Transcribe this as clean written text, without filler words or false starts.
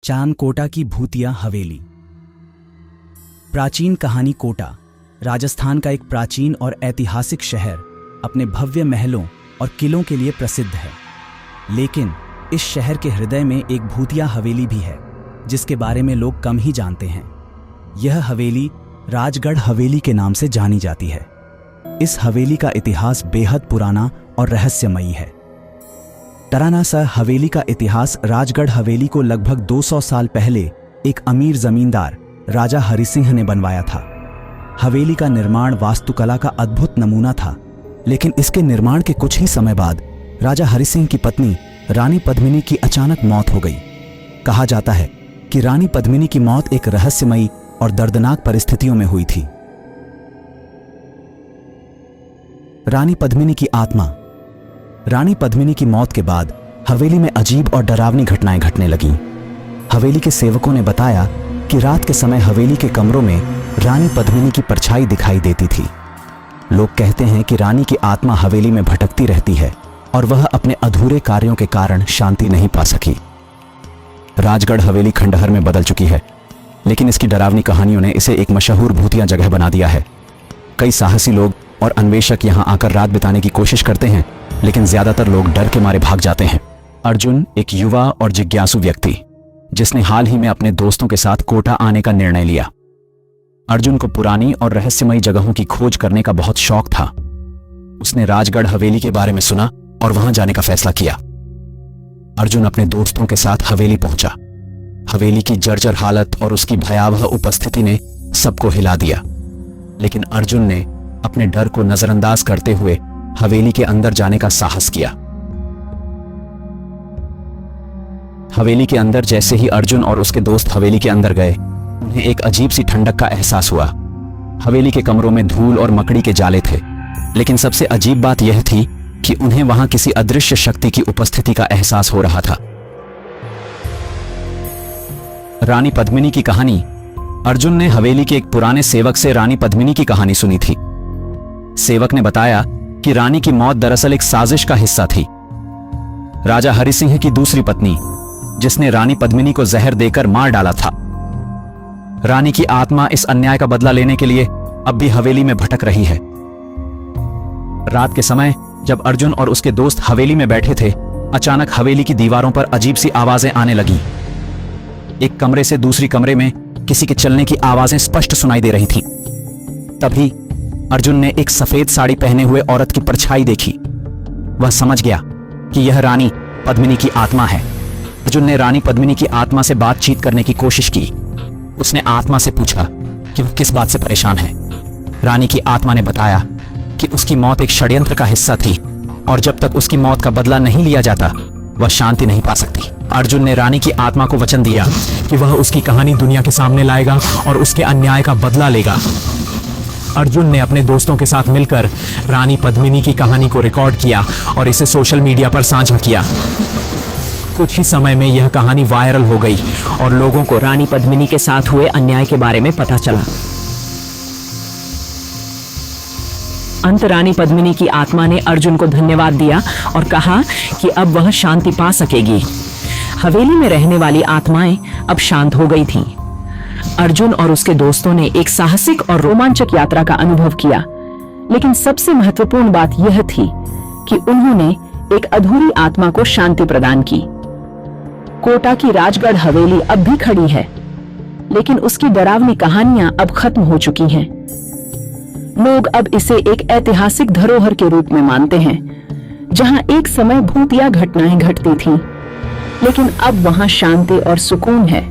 चांद कोटा की भूतिया हवेली। प्राचीन कहानी। कोटा राजस्थान का एक प्राचीन और ऐतिहासिक शहर अपने भव्य महलों और किलों के लिए प्रसिद्ध है। लेकिन इस शहर के हृदय में एक भूतिया हवेली भी है जिसके बारे में लोग कम ही जानते हैं। यह हवेली राजगढ़ हवेली के नाम से जानी जाती है। इस हवेली का इतिहास बेहद पुराना और रहस्यमयी है। तरानासा हवेली का इतिहास राजगढ़ हवेली को लगभग 200 साल पहले एक अमीर जमींदार राजा हरि सिंह ने बनवाया था। हवेली का निर्माण वास्तुकला का अद्भुत नमूना था, लेकिन इसके निर्माण के कुछ ही समय बाद राजा हरि सिंह की पत्नी रानी पद्मिनी की अचानक मौत हो गई। कहा जाता है कि रानी पद्मिनी की मौत एक रहस्यमयी और दर्दनाक परिस्थितियों में हुई थी। रानी पद्मिनी की आत्मा। रानी पद्मिनी की मौत के बाद हवेली में अजीब और डरावनी घटनाएं घटने लगीं। हवेली के सेवकों ने बताया कि रात के समय हवेली के कमरों में रानी पद्मिनी की परछाई दिखाई देती थी। लोग कहते हैं कि रानी की आत्मा हवेली में भटकती रहती है और वह अपने अधूरे कार्यों के कारण शांति नहीं पा सकी। राजगढ़ हवेली खंडहर में बदल चुकी है, लेकिन इसकी डरावनी कहानियों ने इसे एक मशहूर भूतिया जगह बना दिया है। कई साहसी लोग और अन्वेषक यहां आकर रात बिताने की कोशिश करते हैं, लेकिन ज्यादातर लोग डर के मारे भाग जाते हैं। अर्जुन एक युवा और जिज्ञासु व्यक्ति जिसने हाल ही में अपने दोस्तों के साथ कोटा आने का निर्णय लिया। अर्जुन को पुरानी और रहस्यमयी जगहों की खोज करने का बहुत शौक था। उसने राजगढ़ हवेली के बारे में सुना और वहां जाने का फैसला किया। अर्जुन अपने दोस्तों के साथ हवेली पहुंचा। हवेली की जर्जर हालत और उसकी भयावह उपस्थिति ने सबको हिला दिया, लेकिन अर्जुन ने अपने डर को नजरअंदाज करते हुए हवेली के अंदर जाने का साहस किया। हवेली के अंदर जैसे ही अर्जुन और उसके दोस्त हवेली के अंदर गए, उन्हें एक अजीब सी ठंडक का एहसास हुआ। हवेली के कमरों में धूल और मकड़ी के जाले थे, लेकिन सबसे अजीब बात यह थी कि उन्हें वहां किसी अदृश्य शक्ति की उपस्थिति का एहसास हो रहा था। रानी पद्मिनी की कहानी। अर्जुन ने हवेली के एक पुराने सेवक से रानी पद्मिनी की कहानी सुनी थी। सेवक ने बताया कि रानी की मौत दरअसल एक साजिश का हिस्सा थी। राजा हरि सिंह की दूसरी पत्नी, जिसने रानी पद्मिनी को जहर देकर मार डाला था। रानी की आत्मा इस अन्याय का बदला लेने के लिए अब भी हवेली में भटक रही है। रात के समय जब अर्जुन और उसके दोस्त हवेली में बैठे थे, अचानक हवेली की दीवारों पर अजीब सी आवाजें आने लगीं। एक कमरे से दूसरी कमरे में किसी के चलने की आवाजें स्पष्ट सुनाई दे रही थीं। तभी अर्जुन ने एक सफेद साड़ी पहने हुए औरत की परछाई देखी। वह समझ गया कि यह रानी पद्मिनी की आत्मा है। अर्जुन ने रानी पद्मिनी की आत्मा से बातचीत करने की कोशिश की। उसने आत्मा से पूछा कि वह किस बात से परेशान है। रानी की आत्मा ने बताया कि उसकी मौत एक षड्यंत्र का हिस्सा थी और जब तक उसकी मौत का बदला नहीं लिया जाता, वह शांति नहीं पा सकती। अर्जुन ने रानी की आत्मा को वचन दिया कि वह उसकी कहानी दुनिया के सामने लाएगा और उसके अन्याय का बदला लेगा। अर्जुन ने अपने दोस्तों के साथ मिलकर रानी पद्मिनी की कहानी को रिकॉर्ड किया और इसे सोशल मीडिया पर साझा किया। कुछ ही समय में यह कहानी वायरल हो गई और लोगों को रानी पद्मिनी के साथ हुए अन्याय के बारे में पता चला। अंत रानी पद्मिनी की आत्मा ने अर्जुन को धन्यवाद दिया और कहा कि अब वह शांति पा सकेगी। हवेली में रहने वाली आत्माएं अब शांत हो गई थीं। अर्जुन और उसके दोस्तों ने एक साहसिक और रोमांचक यात्रा का अनुभव किया, लेकिन सबसे महत्वपूर्ण बात यह थी कि उन्होंने एक अधूरी आत्मा को शांति प्रदान की। कोटा की राजगढ़ हवेली अब भी खड़ी है, लेकिन उसकी डरावनी कहानियां अब खत्म हो चुकी हैं। लोग अब इसे एक ऐतिहासिक धरोहर के रूप में मानते हैं, जहां एक समय भूतिया घटनाएं घटती थीं, लेकिन अब वहां शांति और सुकून है।